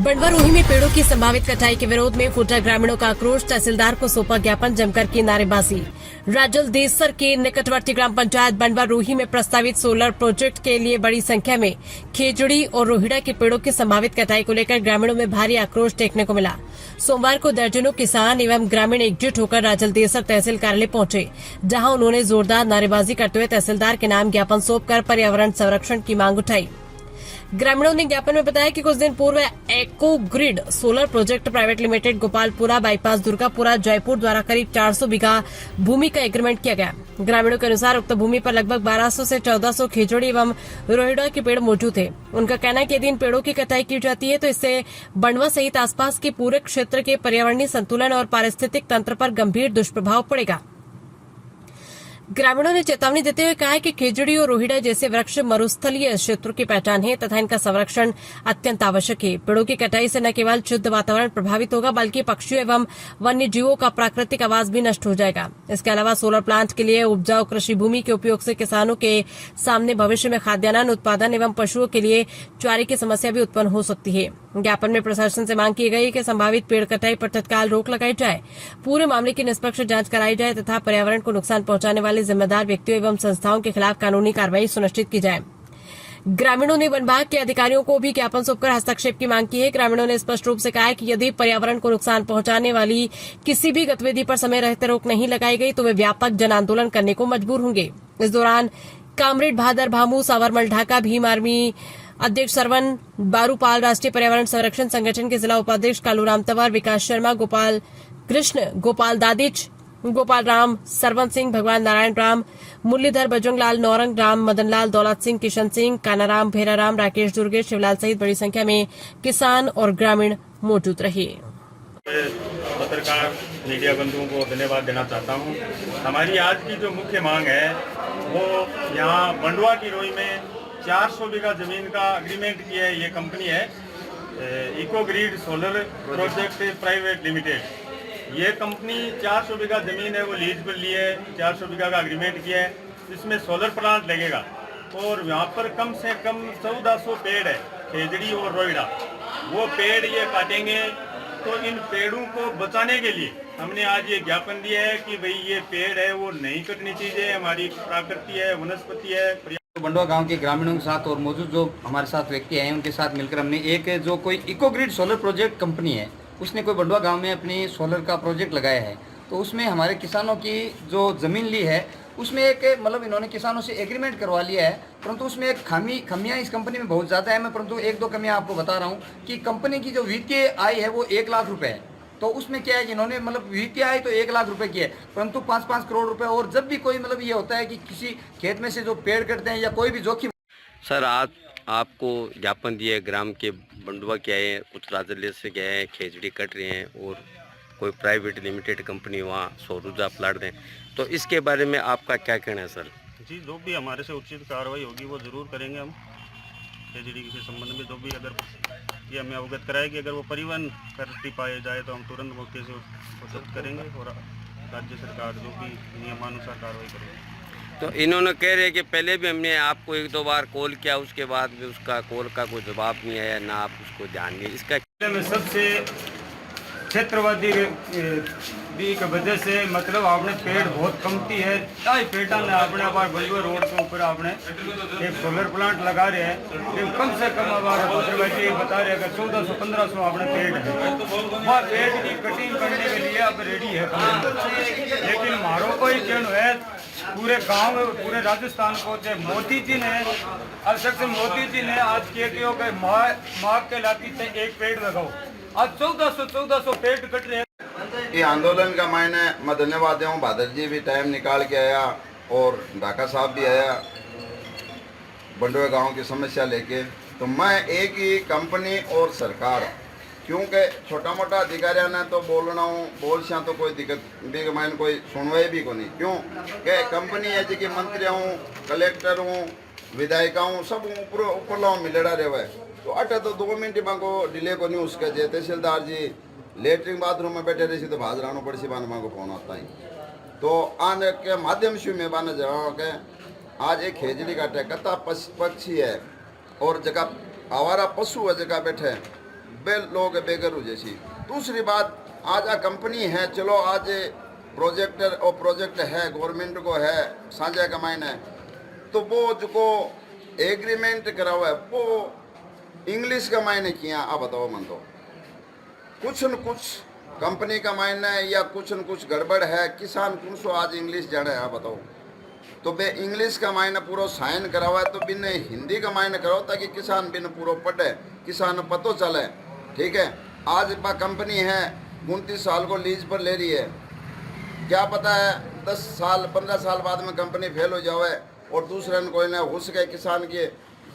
बंडवा रोही में पेड़ों की संभावित कटाई के विरोध में फूटा ग्रामीणों का आक्रोश, तहसीलदार को सौंपा ज्ञापन, जमकर की नारेबाजी। राजल देसर के निकटवर्ती ग्राम पंचायत बंडवा रोही में प्रस्तावित सोलर प्रोजेक्ट के लिए बड़ी संख्या में खेजड़ी और रोहिड़ा के पेड़ों की संभावित कटाई को लेकर ग्रामीणों में भारी आक्रोश देखने को मिला। सोमवार को दर्जनों किसान एवं ग्रामीण एकजुट होकर राजल देसर तहसील कार्यालय पहुंचे, जहां उन्होंने जोरदार नारेबाजी करते हुए तहसीलदार के नाम ज्ञापन सौंपकर पर्यावरण संरक्षण की मांग उठाई। ग्रामीणों ने ज्ञापन में बताया कि कुछ दिन पूर्व eco grid solar project private limited Gopalpura bypass Durgapura Jaipur द्वारा करीब 400 बीघा भूमि का एग्रीमेंट किया गया। ग्रामीणों के अनुसार उक्त भूमि पर लगभग 1200 से 1400 खेजड़ी एवं रोहिड़ा के पेड़ मौजूद थे। उनका कहना है कि यदि इन पेड़ों की कटाई की जाती है तो इससे बंडवा सहित आसपास के पूरे क्षेत्र के पर्यावरणीय संतुलन और पारिस्थितिक तंत्र पर गंभीर दुष्प्रभाव पड़ेगा। ग्रामीणों ने चेतावनी देते हुए कहा है कि खेजड़ी और रोहिड़ा जैसे वृक्ष मरुस्थलीय क्षेत्रों की पहचान है तथा इनका संरक्षण अत्यंत आवश्यक है। पेड़ों की कटाई से न केवल शुद्ध वातावरण प्रभावित होगा बल्कि पक्षियों एवं वन्य जीवों का प्राकृतिक आवास भी नष्ट हो जाएगा। इसके अलावा सोलर प्लांट के लिए उपजाऊ कृषि भूमि के उपयोग से किसानों के सामने भविष्य में खाद्यान्न उत्पादन एवं पशुओं के लिए चारे की समस्या भी उत्पन्न हो सकती है। ज्ञापन में प्रशासन से मांग की गई कि संभावित पेड़ कटाई पर तत्काल रोक लगाई जाए, पूरे मामले की निष्पक्ष जांच कराई जाए तथा पर्यावरण को नुकसान पहुंचाने वाले जिम्मेदार व्यक्तियों एवं संस्थाओं के खिलाफ कानूनी कार्रवाई सुनिश्चित की जाए। ग्रामीणों ने वन विभाग के अधिकारियों को भी ज्ञापन सौंपकर हस्तक्षेप की मांग की है। ग्रामीणों ने स्पष्ट रूप से कहा है कि यदि पर्यावरण को नुकसान पहुंचाने वाली किसी भी गतिविधि पर समय रहते रोक नहीं लगाई गई तो वे व्यापक जन आंदोलन करने को मजबूर होंगे। इस दौरान कामरेड भादर भामू, सावरमल ढाका, भीम आर्मी अध्यक्ष सरवन बारूपाल, राष्ट्रीय पर्यावरण संरक्षण संगठन के जिला उपाध्यक्ष कालूराम तंवर, विकास शर्मा, गोपाल कृष्ण, गोपाल दादिच, गोपाल राम, सरवन सिंह, भगवान नारायण राम, मुरलीधर, बजरंगलाल, नौरंग राम, मदनलाल, दौलत सिंह, किशन सिंह, कानाराम, भेराराम, राकेश दुर्गे, शिवलाल सहित बड़ी संख्या में किसान और ग्रामीण मौजूद रहे। पत्रकार मीडिया बंधुओं को धन्यवाद देना चाहता हूं। हमारी आज की जो मुख्य मांग है वो यहाँ बंडवा की रोई में 400 बीघा जमीन का एग्रीमेंट किया है। ये कंपनी है eco grid solar project private limited. ये कंपनी 400 बीघा जमीन है वो लीज पर ली है, 400 बीघा का एग्रीमेंट किया है। इसमें सोलर प्लांट लगेगा और यहाँ पर कम से कम 1400 पेड़ है खेजड़ी और रोहिड़ा। वो पेड़ ये काटेंगे तो इन पेड़ों को बचाने के लिए हमने आज ये ज्ञापन दिया है कि भाई ये पेड़ है वो नहीं कटनी चाहिए। हमारी प्रकृति है, वनस्पति है। बंडवा गांव के ग्रामीणों के साथ और मौजूद जो हमारे साथ व्यक्ति हैं उनके साथ मिलकर हमने एक जो कोई eco grid solar project company है उसने कोई बंडवा गांव में अपनी सोलर का प्रोजेक्ट लगाया है। तो उसमें हमारे किसानों की जो ज़मीन ली है उसमें एक मतलब इन्होंने किसानों से एग्रीमेंट करवा लिया है, परंतु उसमें एक खमियाँ इस कंपनी में बहुत ज़्यादा है। मैं परंतु एक दो कमियाँ आपको बता रहा हूँ कि कंपनी की जो वित्तीय आय है वो 1 लाख रुपये है। तो उसमें क्या है कि इन्होंने मतलब वित्तीय आय तो 1 लाख रुपए की है, परंतु 5-5 करोड़ रुपए। और जब भी कोई मतलब ये होता है कि किसी खेत में से जो पेड़ कटते हैं या कोई भी जोखिम। सर आज आपको ज्ञापन दिए ग्राम के बंडवा के आए हैं, कुछ राजल्य से गए हैं, खेजड़ी कट रहे हैं और कोई प्राइवेट लिमिटेड कंपनी वहाँ सौर ऊर्जा प्लांट दें, तो इसके बारे में आपका क्या कहना है सर? जी, जो भी हमारे से उचित कार्रवाई होगी वो ज़रूर करेंगे हम। खेजड़ी के संबंध में जो भी अगर ये हमें अवगत कराए कि अगर वो परिवहन करती पाए जाए तो हम तुरंत मौके से उसको जब्त करेंगे और राज्य सरकार जो भी नियमानुसार कार्रवाई करेंगे। तो इन्होंने कह रहे हैं कि पहले भी हमने आपको 1-2 बार कॉल किया, उसके बाद भी उसका कॉल का कोई जवाब नहीं आया, ना आप उसको ध्यान नहीं। इसका सबसे क्षेत्रवादी की वजह से मतलब आपने पेड़ बहुत कमती है। पेटा ने अपने बार बलवा रोड के ऊपर आपने एक सोलर प्लांट लगा रहे हैं, लेकिन कम से कम हमारे क्षेत्रवादी बता रहे हैं कि 1400-1500 आपने पेड़ है। वह पेड़ की कटिंग करने के लिए अब रेडी है, लेकिन हमारों को ही कहना है पूरे गांव में पूरे राजस्थान को मोदी जी ने मोदी जी ने आज के माँ के लाती से एक पेड़ लगाओ, आज 1400 पेड़ कट रहे हैं। ये आंदोलन का मैं धन्यवाद दूँ। भादर जी भी टाइम निकाल के आया और ढाका साहब भी आया बंडवा गांव की समस्या लेके। तो मैं एक ही कंपनी और सरकार, क्योंकि छोटा मोटा अधिकारियों ने तो बोलना हूँ बोल से तो कोई दिक्कत भी मैंने कोई सुनवाई भी को नहीं, क्यों कि कंपनी है जी की मंत्री हूँ, कलेक्टर हूँ, विधायिका हूँ, सब ऊपर मिलेड़ा रहे। तो अटे तो 2 मिनट को डिले को नहीं उसके जे तहसीलदार जी लेटरिन बाथरूम में बैठे रही तो भाज रानो पड़ी बाने मांगो फोन आता ही। तो आने के माध्यम से मैं बाने जवाब के आज एक खेजड़ी काटे कता पक्षी है और जगह आवारा पशु है जगह बैठे बे लोग बेघर हो जैसी। दूसरी बात, आज आ कंपनी है, चलो आज प्रोजेक्टर और प्रोजेक्ट है गवर्नमेंट को है साझा कमाइन है, तो वो जो एग्रीमेंट करा हुआ है वो इंग्लिश का मायने किया। आप बताओ मन, तो कुछ न कुछ कंपनी का मायने या कुछ न कुछ गड़बड़ है। किसान कौन सो आज इंग्लिश जाने है, आप बताओ। तो बे इंग्लिश का मायने पूरा साइन करा हुआ है, तो बिन हिंदी का मायने कराओ ताकि किसान बिन पूरा पढ़े, किसान पतो चले। ठीक है, आज बा कंपनी है 29 साल को लीज पर ले रही है, क्या पता है 10 साल 15 साल बाद में कंपनी फेल हो जावे और दूसरे ने कोई ने घुस गए किसान के